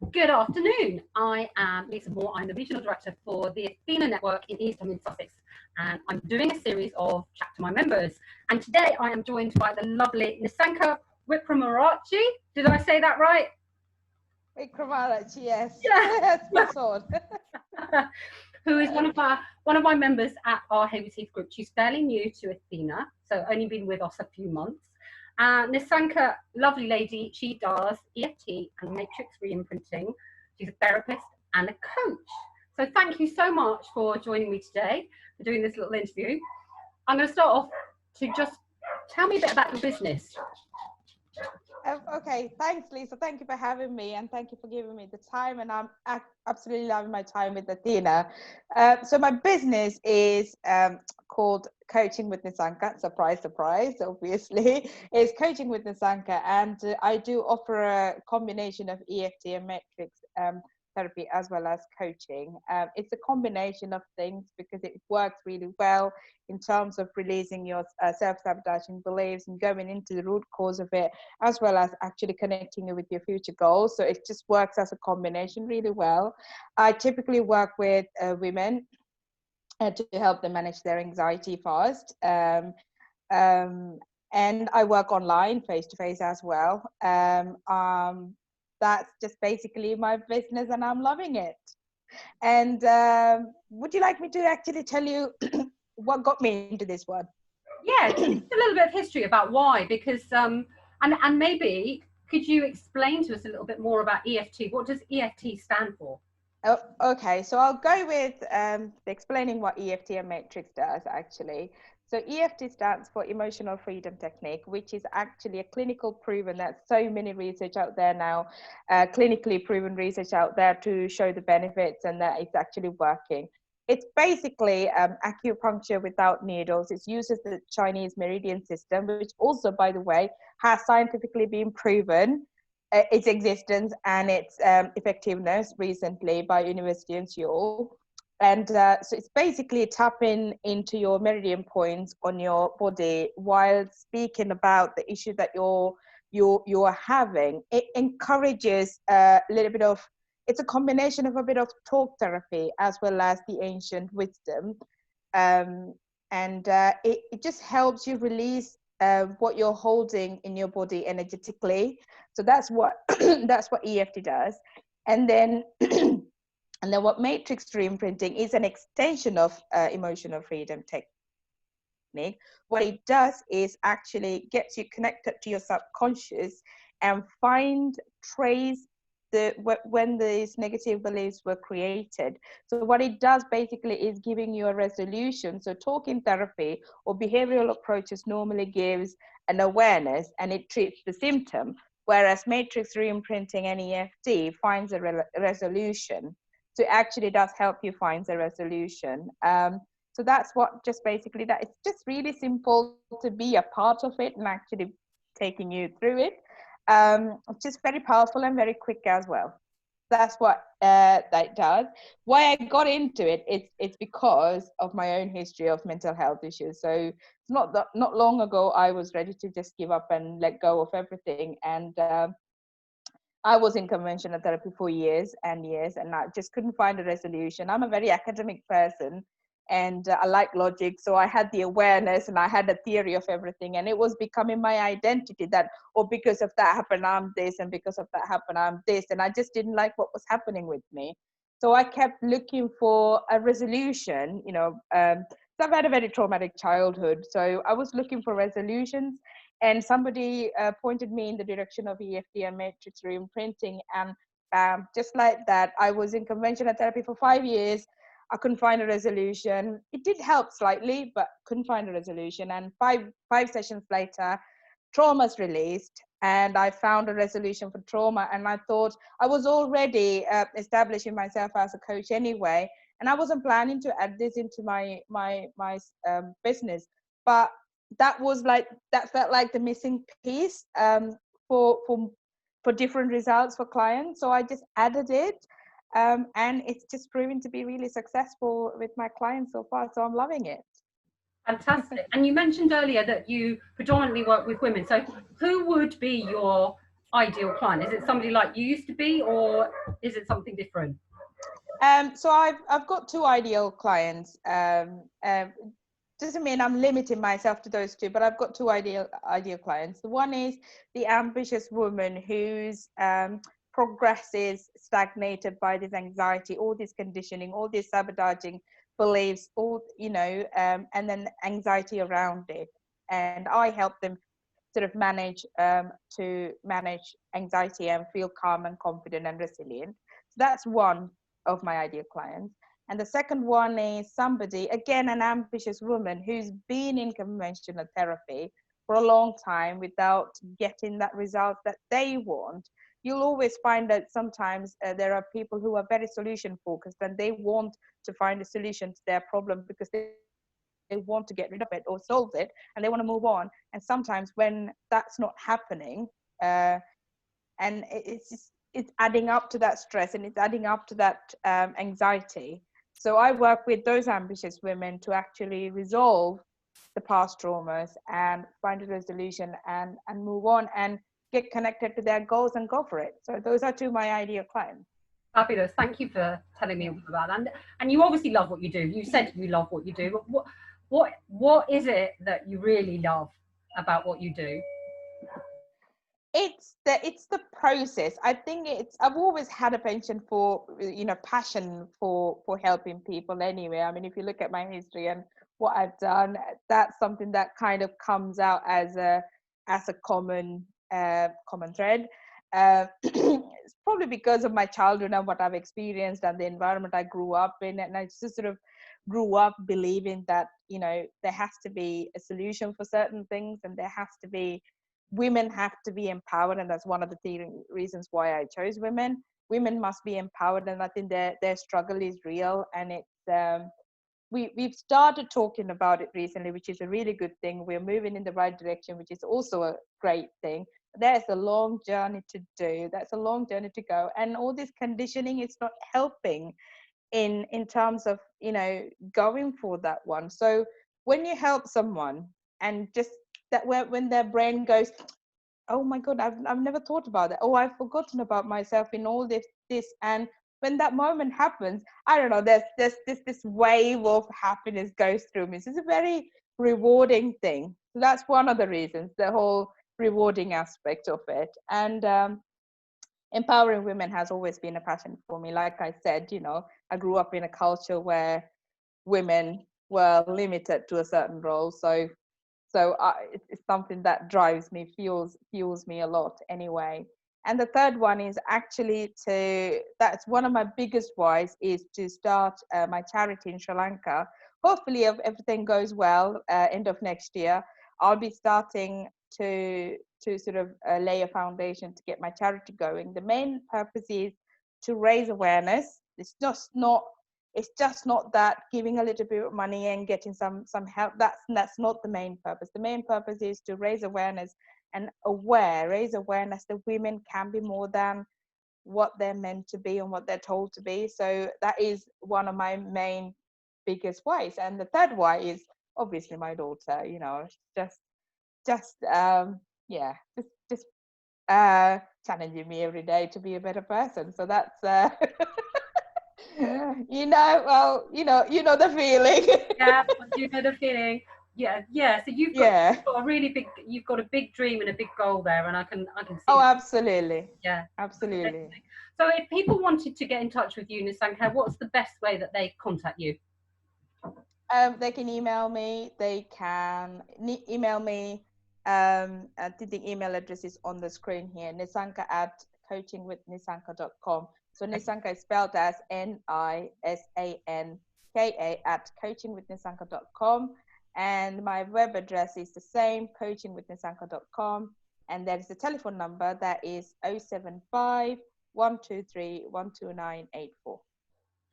Good afternoon. I am Lisa Moore. I'm the Regional Director for the Athena Network in East and Mid Sussex, and I'm doing a series of chat to my members. And today I am joined by the lovely Nisanka Wickramarachi. Did I say that right? Wickramarachi, yes. Yeah. Spot on. Who is one of my members at our Hayward Heath group. She's fairly new to Athena, so only been with us a few months. Nisanka, lovely lady, she does EFT and matrix re-imprinting. She's a therapist and a coach. So thank you so much for joining me today, for doing this little interview. I'm going to start off to just tell me a bit about your business. Okay, thanks, Lisa. Thank you for having me, and thank you for giving me the time. And I'm absolutely loving my time with Athena. So my business is called Coaching with Nisanka. Surprise, surprise! Obviously, it's Coaching with Nisanka, and I do offer a combination of EFT and matrix therapy as well as coaching. It's a combination of things because it works really well in terms of releasing your self-sabotaging beliefs and going into the root cause of it, as well as actually connecting it with your future goals. So it just works as a combination really well. I typically work with women to help them manage their anxiety fast. And I work online, face-to-face as well. That's just basically my business, and I'm loving it. And would you like me to actually tell you what got me into this one? Yeah, just a little bit of history about why, because and maybe could you explain to us a little bit more about EFT? What does EFT stand for? Oh, okay, so I'll go with explaining what EFT and Matrix does actually. So EFT stands for Emotional Freedom Technique, which is actually a clinical proven. There's so many research out there now, clinically proven research out there to show the benefits and that it's actually working. It's basically acupuncture without needles. It uses the Chinese meridian system, which also, by the way, has scientifically been proven its existence and its effectiveness recently by University in Seoul. And so it's basically tapping into your meridian points on your body while speaking about the issue that you're having. It encourages a little bit of, it's a combination of a bit of talk therapy as well as the ancient wisdom. And it just helps you release what you're holding in your body energetically. So that's what that's what EFT does. And then and then what matrix re-imprinting is an extension of emotional freedom technique. What it does is actually gets you connected to your subconscious and trace when these negative beliefs were created. So what it does basically is giving you a resolution. So talking therapy or behavioral approaches normally gives an awareness and it treats the symptom, whereas matrix re-imprinting and EFT finds a resolution. So it actually does help you find a resolution. So that's what just basically that. It's just really simple to be a part of it and actually taking you through it. It's just very powerful and very quick as well. That's what that does. Why I got into it, it's because of my own history of mental health issues. So it's not long ago I was ready to just give up and let go of everything, and I was in conventional therapy for years and years, and I just couldn't find a resolution. I'm a very academic person, and I like logic. So I had the awareness and I had a theory of everything, and it was becoming my identity that, oh, because of that happened, I'm this, and because of that happened, I'm this. And I just didn't like what was happening with me. So I kept looking for a resolution, so I've had a very traumatic childhood. So I was looking for resolutions, and somebody pointed me in the direction of EFT and matrix re-imprinting. And just like that, I was in conventional therapy for 5 years. I couldn't find a resolution. It did help slightly, but couldn't find a resolution. And five sessions later, trauma's released, and I found a resolution for trauma. And I thought I was already establishing myself as a coach anyway, and I wasn't planning to add this into my business. But that felt like the missing piece for different results for clients. So I just added it. And it's just proven to be really successful with my clients so far. So I'm loving it. Fantastic. And you mentioned earlier that you predominantly work with women. So who would be your ideal client? Is it somebody like you used to be, or is it something different? So I've got two ideal clients. Doesn't mean I'm limiting myself to those two, but I've got two ideal clients. The one is the ambitious woman whose progress is stagnated by this anxiety, all this conditioning, all this sabotaging beliefs, all and then anxiety around it. And I help them sort of to manage anxiety and feel calm and confident and resilient. So that's one of my ideal clients. And the second one is somebody, again, an ambitious woman who's been in conventional therapy for a long time without getting that result that they want. You'll always find that sometimes there are people who are very solution focused and they want to find a solution to their problem because they want to get rid of it or solve it and they want to move on. And sometimes when that's not happening, and it's adding up to that stress and it's adding up to that anxiety. So I work with those ambitious women to actually resolve the past traumas and find a resolution and move on and get connected to their goals and go for it. So those are two of my ideal clients. Fabulous. Thank you for telling me all about that. And you obviously love what you do. You said you love what you do. But what is it that you really love about what you do? It's the process. I think I've always had a passion for helping people anyway. I mean, if you look at my history and what I've done, that's something that kind of comes out as a common thread. It's probably because of my childhood and what I've experienced and the environment I grew up in, and I just sort of grew up believing that there has to be a solution for certain things, and women have to be empowered, and that's one of the reasons why I chose women. Women must be empowered, and I think their struggle is real, and it's we've started talking about it recently, which is a really good thing. We're moving in the right direction, which is also a great thing. There's a long journey to do. That's a long journey to go, and all this conditioning is not helping in terms of going for that one. So when you help someone and just that when their brain goes, oh my god, I've never thought about that, oh, I've forgotten about myself in all this, and when that moment happens, I don't know, there's this wave of happiness goes through me. So it's a very rewarding thing. So that's one of the reasons, the whole rewarding aspect of it. And empowering women has always been a passion for me. Like I said, I grew up in a culture where women were limited to a certain role. So it's something that drives me, fuels me a lot anyway. And the third one is actually that's one of my biggest whys, is to start my charity in Sri Lanka. Hopefully, if everything goes well, end of next year, I'll be starting to sort of lay a foundation to get my charity going. The main purpose is to raise awareness. It's just not that giving a little bit of money and getting some help. That's not the main purpose. The main purpose is to raise awareness raise awareness that women can be more than what they're meant to be and what they're told to be. So that is one of my main biggest whys. And the third why is obviously my daughter. Just challenging me every day to be a better person. So that's you know the feeling. Yeah, you know the feeling. Yeah. So you've got a big dream and a big goal there, and I can see. Oh, absolutely. Yeah, absolutely. So if people wanted to get in touch with you, Nisanka, what's the best way that they contact you? They can email me. They can email me. I think the email address is on the screen here, nisanka@coachingwithnisanka.com. So Nisanka is spelled as Nisanka @coachingwithnisanka.com. And my web address is the same, coachingwithnisanka.com. And there is a telephone number that is 075 123 12984.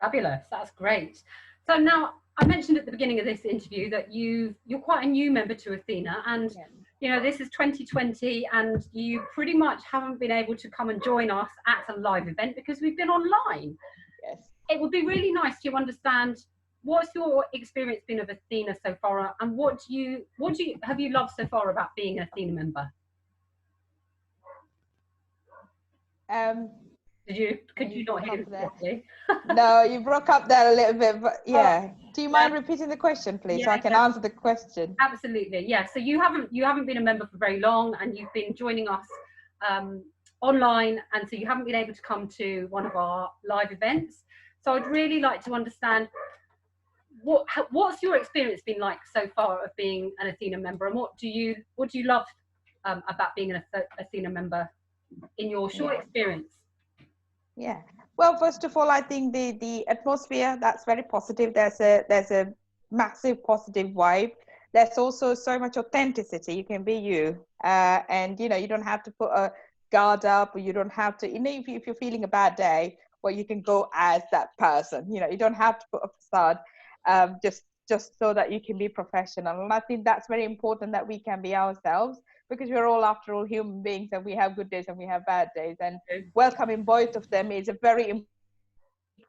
Fabulous. That's great. So now, I mentioned at the beginning of this interview that you're quite a new member to Athena, and this is 2020, and you pretty much haven't been able to come and join us at a live event because we've been online. Yes. It would be really nice to understand, what's your experience been of Athena so far, and what have you loved so far about being an Athena member? Um, Could you not hear me properly? No, you broke up there a little bit, but Oh, yeah. Do you mind repeating the question, please, so I can yeah, answer the question? absolutely. Yeah. So you haven't been a member for very long, and you've been joining us online, and so you haven't been able to come to one of our live events. So I'd really like to understand what's your experience been like so far of being an Athena member, and what do you love about being an Athena member in your short experience? Yeah. Well, first of all, I think the atmosphere, that's very positive. There's a massive positive vibe. There's also so much authenticity. You can be you, and you don't have to put a guard up, or you don't have to. If you're feeling a bad day, well, you can go as that person. You don't have to put a facade, just so that you can be professional. And I think that's very important, that we can be ourselves, because we're all, after all, human beings, and we have good days and we have bad days, and welcoming both of them is a very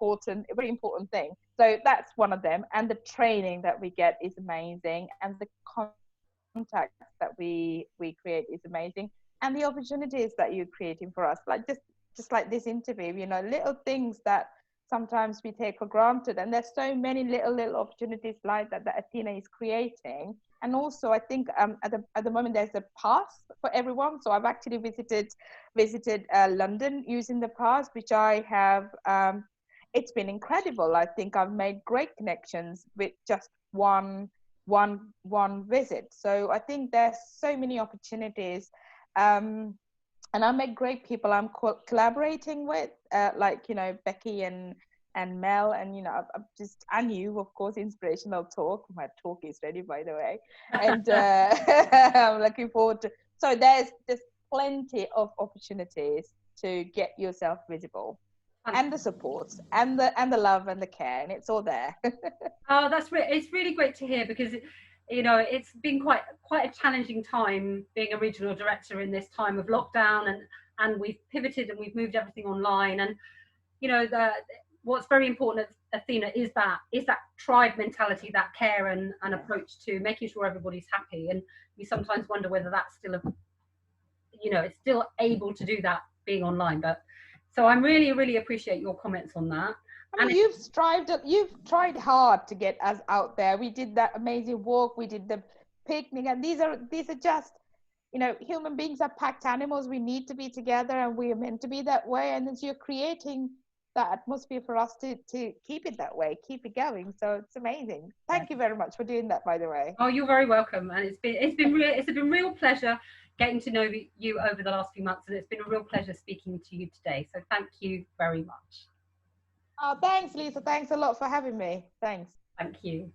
important thing. So that's one of them. And the training that we get is amazing, and the contacts that we create is amazing, and the opportunities that you're creating for us, like just like this interview, little things that sometimes we take for granted, and there's so many little opportunities like that Athena is creating. And also, I think at the moment there's a pass for everyone. So I've actually visited London using the pass, which I have. It's been incredible. I think I've made great connections with just one visit. So I think there's so many opportunities. And I met great people I'm collaborating with, like Becky and Mel, and and you, of course, inspirational talk. My talk is ready, by the way, and I'm looking forward to. So there's plenty of opportunities to get yourself visible, and the support, and the love and the care, and it's all there. Oh, it's really great to hear, because it's been quite a challenging time being a regional director in this time of lockdown, and we've pivoted and we've moved everything online. And what's very important at Athena is that tribe mentality, that care and approach to making sure everybody's happy. And you sometimes wonder whether that's still it's still able to do that being online. But so I'm really appreciate your comments on that. I mean, you've tried hard to get us out there. We did that amazing walk, we did the picnic, and these are just, human beings are packed animals. We need to be together, and we are meant to be that way. And as you're creating that atmosphere for us to keep it that way, keep it going. So it's amazing. Thank you very much for doing that, by the way. Oh, you're very welcome. And it's been real pleasure getting to know you over the last few months, and it's been a real pleasure speaking to you today. So thank you very much. Oh, thanks, Lisa. Thanks a lot for having me. Thanks. Thank you.